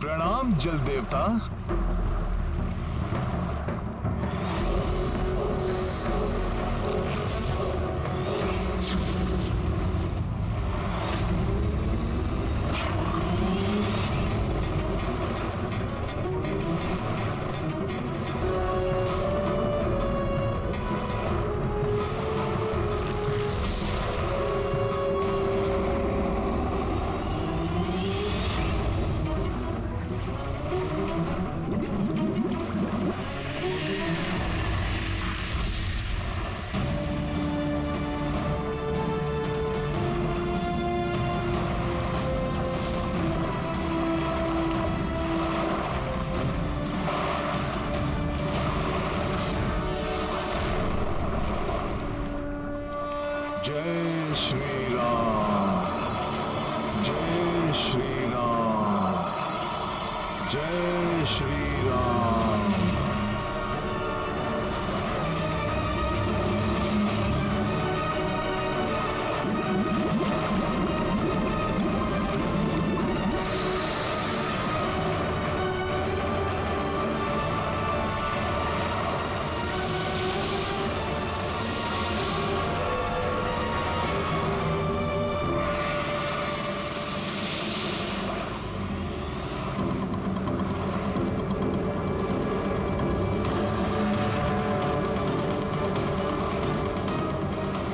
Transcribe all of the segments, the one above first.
प्रणाम जल देवता। जय श्री राम, जय श्री राम, जय श्री राम।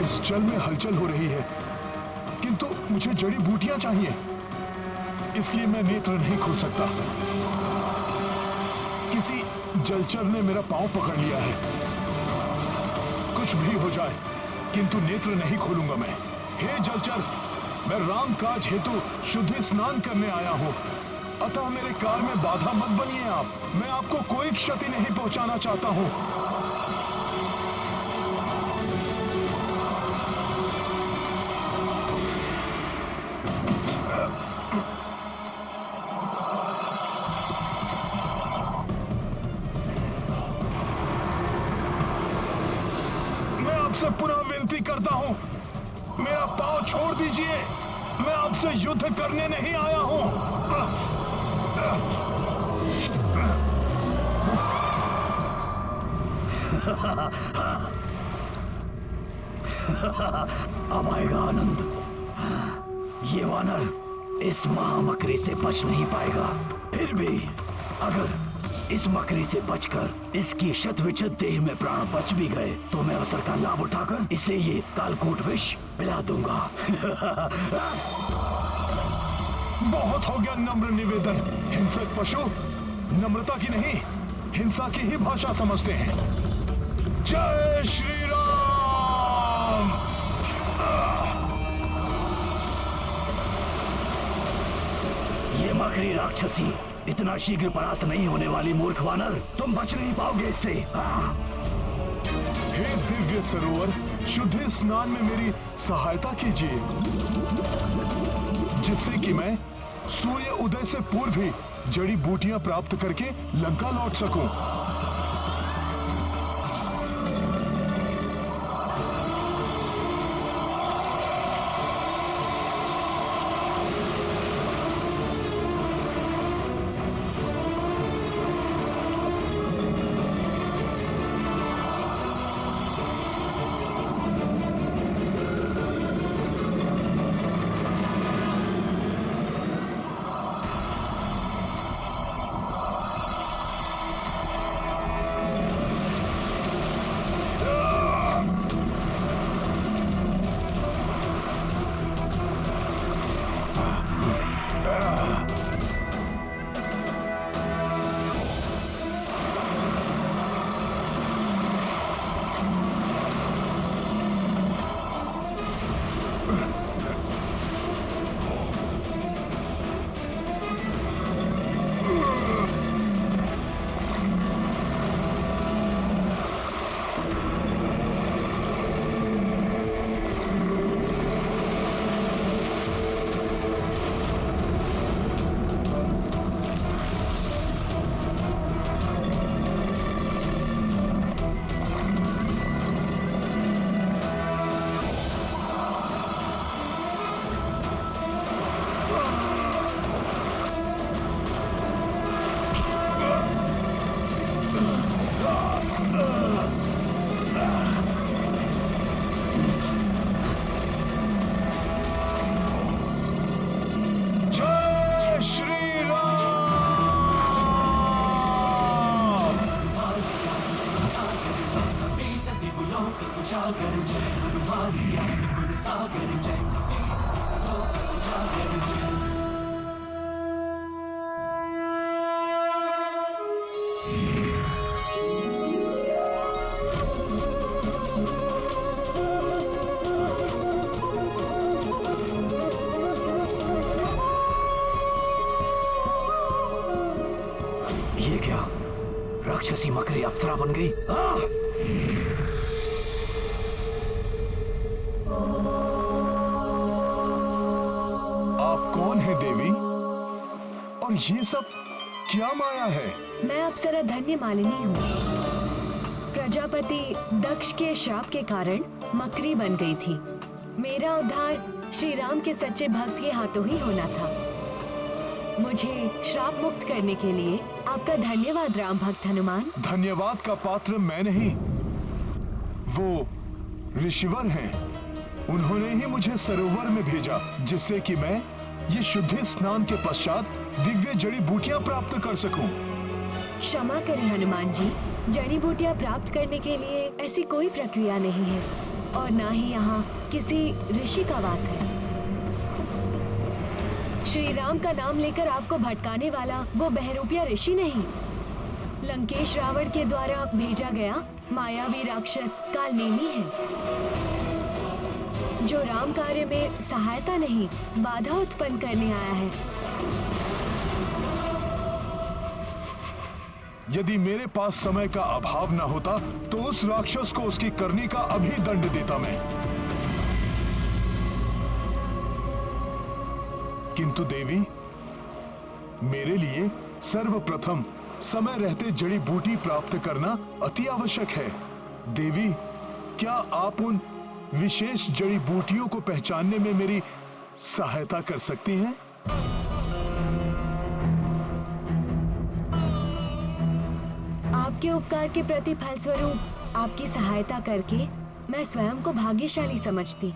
इस जल में हलचल हो रही है, किंतु मुझे जड़ी बूटियां चाहिए, इसलिए मैं नेत्र नहीं खोल सकता। किसी जलचर ने मेरा पांव पकड़ लिया है। कुछ भी हो जाए, किंतु नेत्र नहीं खोलूंगा मैं। हे जलचर, मैं राम काज हेतु शुद्ध स्नान करने आया हूं, अतः मेरे कार्य में बाधा मत बनिए आप। मैं आपको कोई क्षति नहीं पहुंचाना चाहता हूं। आपसे पुनः विनती करता हूं, मेरा पांव छोड़ दीजिए। मैं आपसे युद्ध करने नहीं आया हूं। अब आएगा आनंद। ये वानर इस महामकरी से बच नहीं पाएगा। फिर भी अगर इस मकरी से बचकर इसकी शतविचत देह में प्राण बच भी गए तो मैं अवसर का लाभ उठाकर इसे ये कालकूट विष पिला दूंगा। बहुत हो गया नम्र निवेदन। हिंसक पशु नम्रता की नहीं, हिंसा की ही भाषा समझते हैं। जय श्री राम। ये मकरी राक्षसी इतना शीघ्र परास्त नहीं होने वाली मूर्ख वानर, तुम बच नहीं पाओगे इससे। हे दिव्य सरोवर, शुद्ध स्नान में मेरी सहायता कीजिए, जिससे कि मैं सूर्य उदय से पूर्व ही जड़ी बूटियां प्राप्त करके लंका लौट सकूं। राक्षसी मकरी अप्सरा बन गई। हाँ? आप कौन है देवी? और ये सब क्या माया है? मैं अप्सरा धन्य मालिनी हूँ। प्रजापति दक्ष के श्राप के कारण मकरी बन गई थी। मेरा उद्धार श्री राम के सच्चे भक्त के हाथों ही होना था। मुझे श्राप मुक्त करने के लिए आपका धन्यवाद राम भक्त हनुमान। धन्यवाद का पात्र मैं नहीं, वो ऋषिवर हैं। उन्होंने ही मुझे सरोवर में भेजा, जिससे कि मैं ये शुद्धि स्नान के पश्चात दिव्य जड़ी बूटियां प्राप्त कर सकूं। क्षमा करें हनुमान जी, जड़ी बूटियां प्राप्त करने के लिए ऐसी कोई प्रक्रिया नहीं है और ना ही यहाँ किसी ऋषि का वास है। श्री राम का नाम लेकर आपको भटकाने वाला वो बहरूपिया ऋषि नहीं, लंकेश रावण के द्वारा भेजा गया मायावी राक्षस कालनेमी है, जो राम कार्य में सहायता नहीं बाधा उत्पन्न करने आया है। यदि मेरे पास समय का अभाव न होता तो उस राक्षस को उसकी करनी का अभी दंड देता मैं। किंतु देवी, मेरे लिए सर्वप्रथम समय रहते जड़ी बूटी प्राप्त करना अति आवश्यक है। देवी, क्या आप उन विशेष जड़ी बूटियों को पहचानने में मेरी सहायता कर सकती हैं? आपके उपकार के प्रति फलस्वरूप आपकी सहायता करके मैं स्वयं को भाग्यशाली समझती,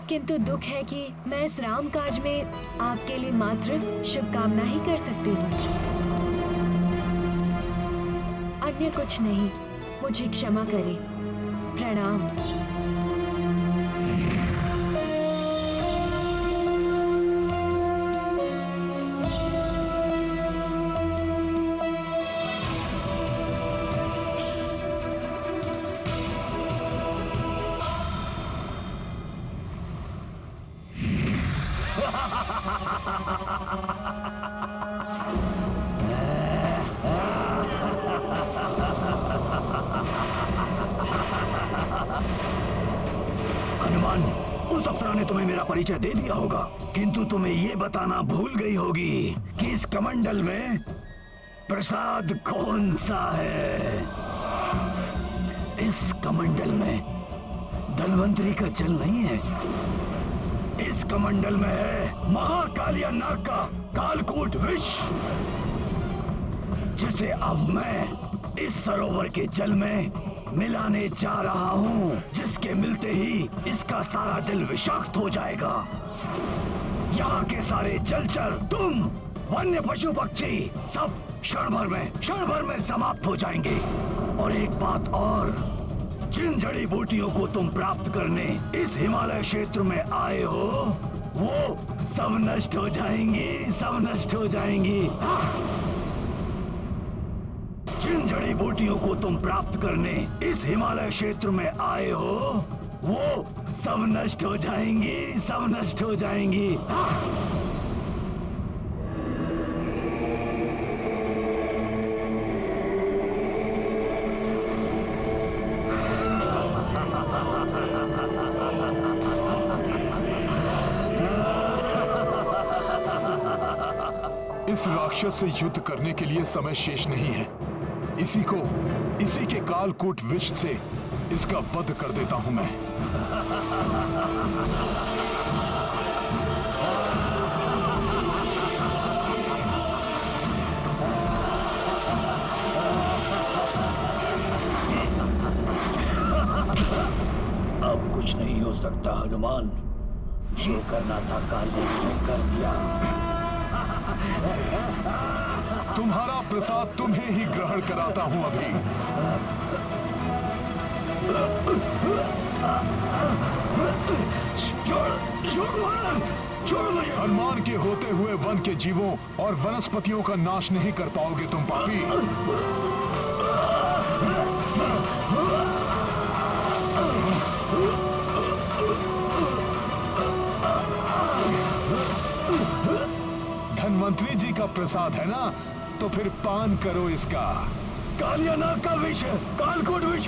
किंतु दुख है कि मैं इस राम काज में आपके लिए मात्र शुभकामना ही कर सकती हूँ, अन्य कुछ नहीं। मुझे क्षमा करें। प्रणाम। हनुमान, उस अप्सरा ने तुम्हें मेरा परिचय दे दिया होगा, किंतु तुम्हें ये बताना भूल गई होगी कि इस कमंडल में प्रसाद कौन सा है। इस कमंडल में धन्वंतरी का जल नहीं है। इस कमंडल में है महाकालिया नाग का कालकूट विष, जिसे अब मैं इस सरोवर के जल में मिलाने जा रहा हूँ, जिसके मिलते ही इसका सारा जल विषाक्त हो जाएगा। यहाँ के सारे जलचर, तुम, वन्य पशु पक्षी सब क्षण भर में समाप्त हो जाएंगे। और एक बात और, जिन जड़ी बूटियों को तुम प्राप्त करने इस हिमालय क्षेत्र में आए हो, वो सब नष्ट हो जाएंगी, सब नष्ट हो जाएंगी। जिन जड़ी बूटियों को तुम प्राप्त करने इस हिमालय क्षेत्र में आए हो, वो सब नष्ट हो जाएंगी, सब नष्ट हो जाएंगी। इस राक्षस से युद्ध करने के लिए समय शेष नहीं है। इसी के कालकूट विष से इसका वध कर देता हूं मैं। अब कुछ नहीं हो सकता हनुमान, जो करना था काल ने कर दिया। तुम्हारा प्रसाद तुम्हें ही ग्रहण कराता हूं अभी। हनुमान के होते हुए वन के जीवों और वनस्पतियों का नाश नहीं कर पाओगे तुम पापी। धन्वंतरी जी का प्रसाद है ना, तो फिर पान करो इसका। कालिया नाग का विष, कालकूट विष।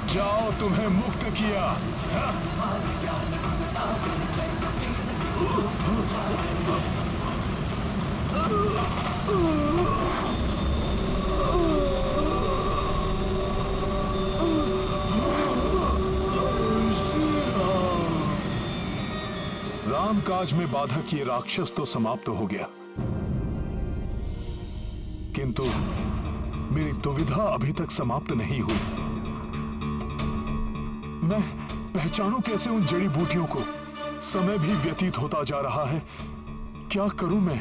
जाओ, तुम्हें मुक्त किया। रामकाज में बाधक ये राक्षस तो समाप्त हो गया, किंतु मेरी दुविधा अभी तक समाप्त नहीं हुई। मैं पहचानूं कैसे उन जड़ी बूटियों को? समय भी व्यतीत होता जा रहा है, क्या करूं मैं?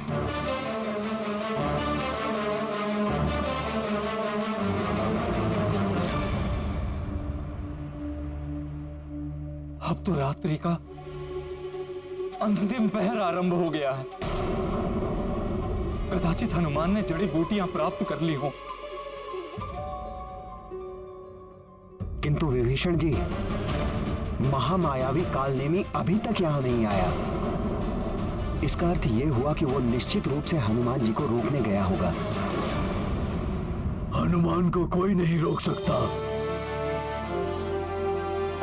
अब तो रात्रि का अंतिम पहर आरंभ हो गया है। कदाचित हनुमान ने जड़ी बूटियां प्राप्त कर ली हों। किंतु विभीषण जी, महामायावी कालनेमी अभी तक यहां नहीं आया। इसका अर्थ यह हुआ कि वो निश्चित रूप से हनुमान जी को रोकने गया होगा। हनुमान को कोई नहीं रोक सकता।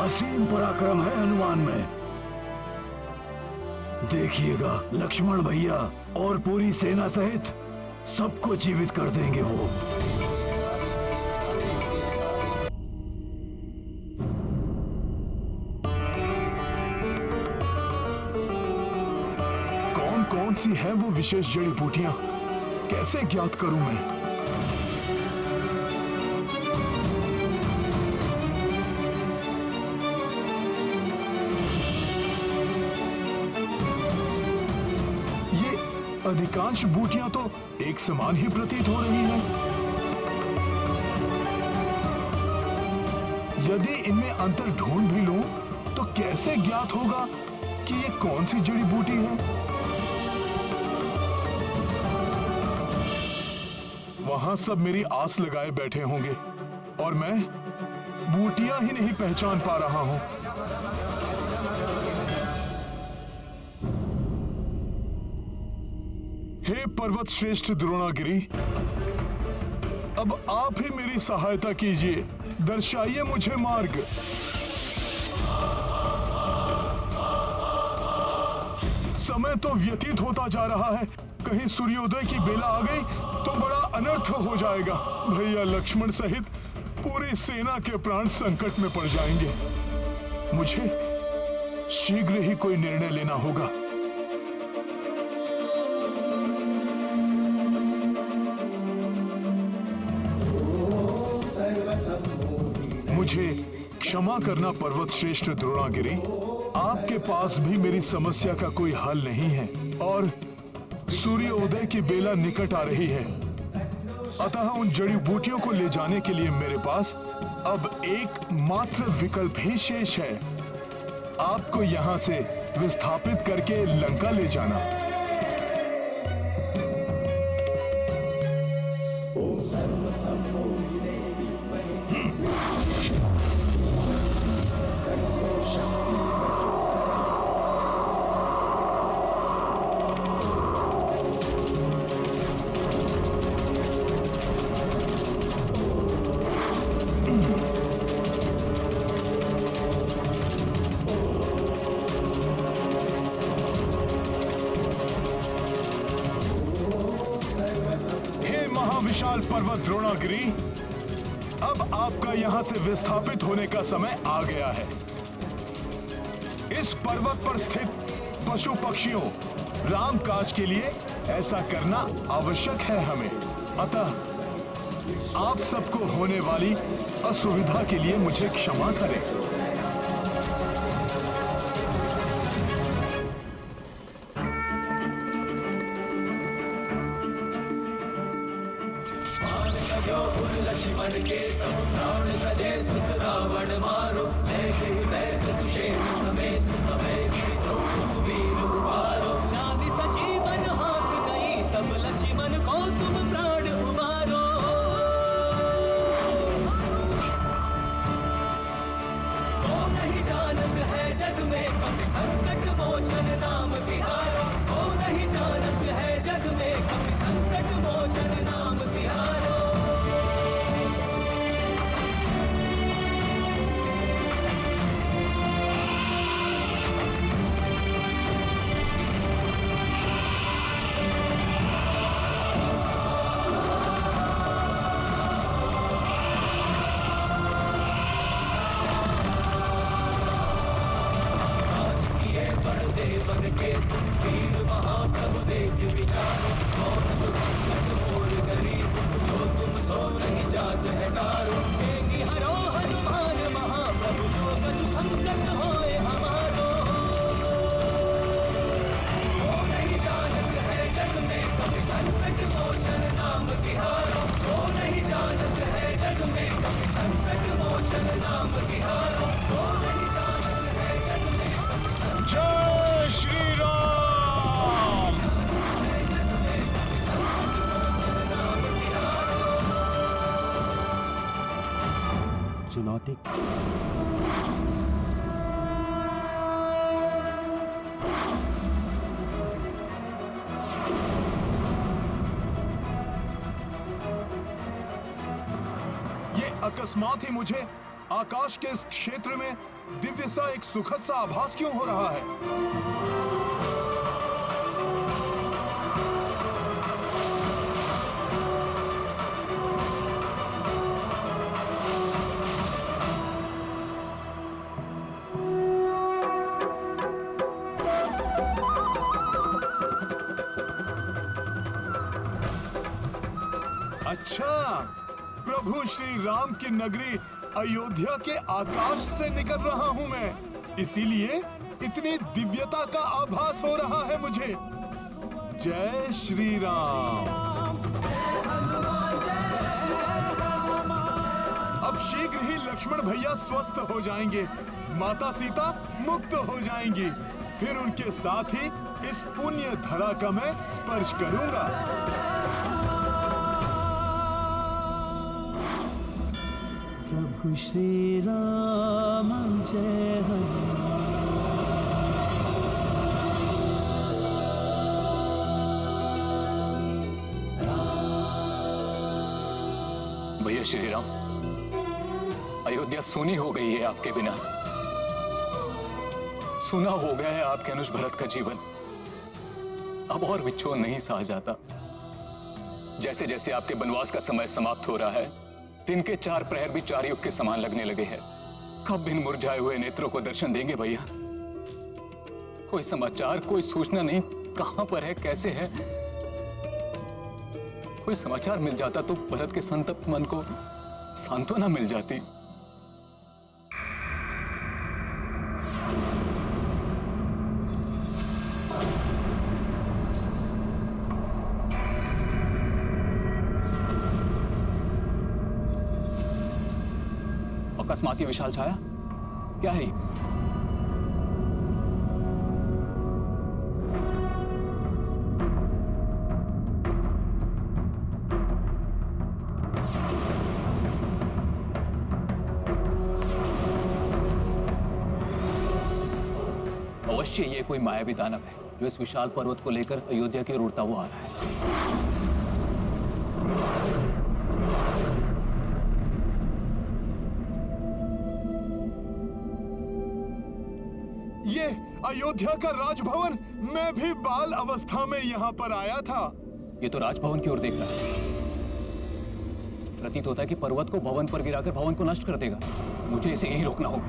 असीम पराक्रम है हनुमान में। देखिएगा, लक्ष्मण भैया और पूरी सेना सहित सबको जीवित कर देंगे वो। कौन कौन सी है वो विशेष जड़ी बूटियां, कैसे ज्ञात करूं मैं? अधिकांश बूटियां तो एक समान ही प्रतीत हो रही हैं। यदि इनमें अंतर ढूंढ भी लूं, तो कैसे ज्ञात होगा कि ये कौन सी जड़ी बूटी है? वहां सब मेरी आस लगाए बैठे होंगे और मैं बूटियां ही नहीं पहचान पा रहा हूं। हे पर्वत श्रेष्ठ द्रोणागिरी, अब आप ही मेरी सहायता कीजिए, दर्शाइए मुझे मार्ग। समय तो व्यतीत होता जा रहा है, कहीं सूर्योदय की बेला आ गई तो बड़ा अनर्थ हो जाएगा। भैया लक्ष्मण सहित पूरी सेना के प्राण संकट में पड़ जाएंगे। मुझे शीघ्र ही कोई निर्णय लेना होगा। मुझे क्षमा करना पर्वत श्रेष्ठ द्रोणागिरी, आपके पास भी मेरी समस्या का कोई हल नहीं है और सूर्योदय की बेला निकट आ रही है। अतः उन जड़ी बूटियों को ले जाने के लिए मेरे पास अब एक मात्र विकल्प ही शेष है, आपको यहां से विस्थापित करके लंका ले जाना। विशाल पर्वत द्रोणागिरी, अब आपका यहां से विस्थापित होने का समय आ गया है। इस पर्वत पर स्थित पशु पक्षियों रामकाज के लिए ऐसा करना आवश्यक है हमें। अतः आप सबको होने वाली असुविधा के लिए मुझे क्षमा करें। लक्ष्मण के सब प्राण सजे सुत रावण मारो, दैत्य सुषेण समेत अभय सुबीर उबारो। नाभि सजीवन हाथ गई तब लक्ष्मण को तुम प्राण उबारो। चुनौती। ये अकस्मात ही मुझे आकाश के इस क्षेत्र में दिव्य सा एक सुखद सा आभास क्यों हो रहा है? अच्छा, प्रभु श्री राम की नगरी अयोध्या के आकाश से निकल रहा हूं मैं, इसीलिए इतनी दिव्यता का आभास हो रहा है मुझे। जय श्री राम। अब शीघ्र ही लक्ष्मण भैया स्वस्थ हो जाएंगे, माता सीता मुक्त हो जाएंगी, फिर उनके साथ ही इस पुण्य धरा का मैं स्पर्श करूंगा। प्रभु श्री राम जय हनुमान। भैया श्री राम, अयोध्या सूनी हो गई है आपके बिना। सूना हो गया है आपके अनुज भरत का जीवन। अब और विच्छोर नहीं सहा जाता। जैसे जैसे आपके वनवास का समय समाप्त हो रहा है, दिन के 4 प्रहर भी 4 युग के समान लगने लगे हैं। कब इन मुरझाए हुए नेत्रों को दर्शन देंगे भैया? कोई समाचार, कोई सूचना नहीं, कहां पर है, कैसे है? कोई समाचार मिल जाता तो भरत के संतप्त मन को सांत्वना मिल जाती। अकस्मात ये विशाल छाया क्या है? अवश्य ये कोई मायावी दानव है जो इस विशाल पर्वत को लेकर अयोध्या की ओर उड़ता हुआ आ रहा है। ये अयोध्या का राजभवन, मैं भी बाल अवस्था में यहाँ पर आया था। ये तो राजभवन की ओर देख रहा है। प्रतीत होता है कि पर्वत को भवन पर गिराकर भवन को नष्ट कर देगा। मुझे इसे यहीं रोकना होगा।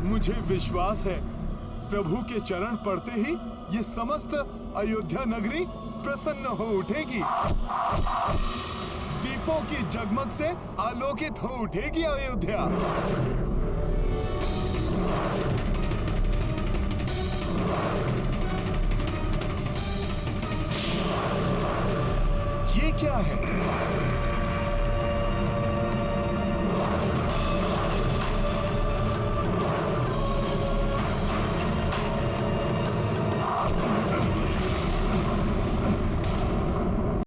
मुझे विश्वास है प्रभु के चरण पड़ते ही ये समस्त अयोध्या नगरी प्रसन्न हो उठेगी। दीपों की जगमग से आलोकित हो उठेगी अयोध्या। ये क्या है?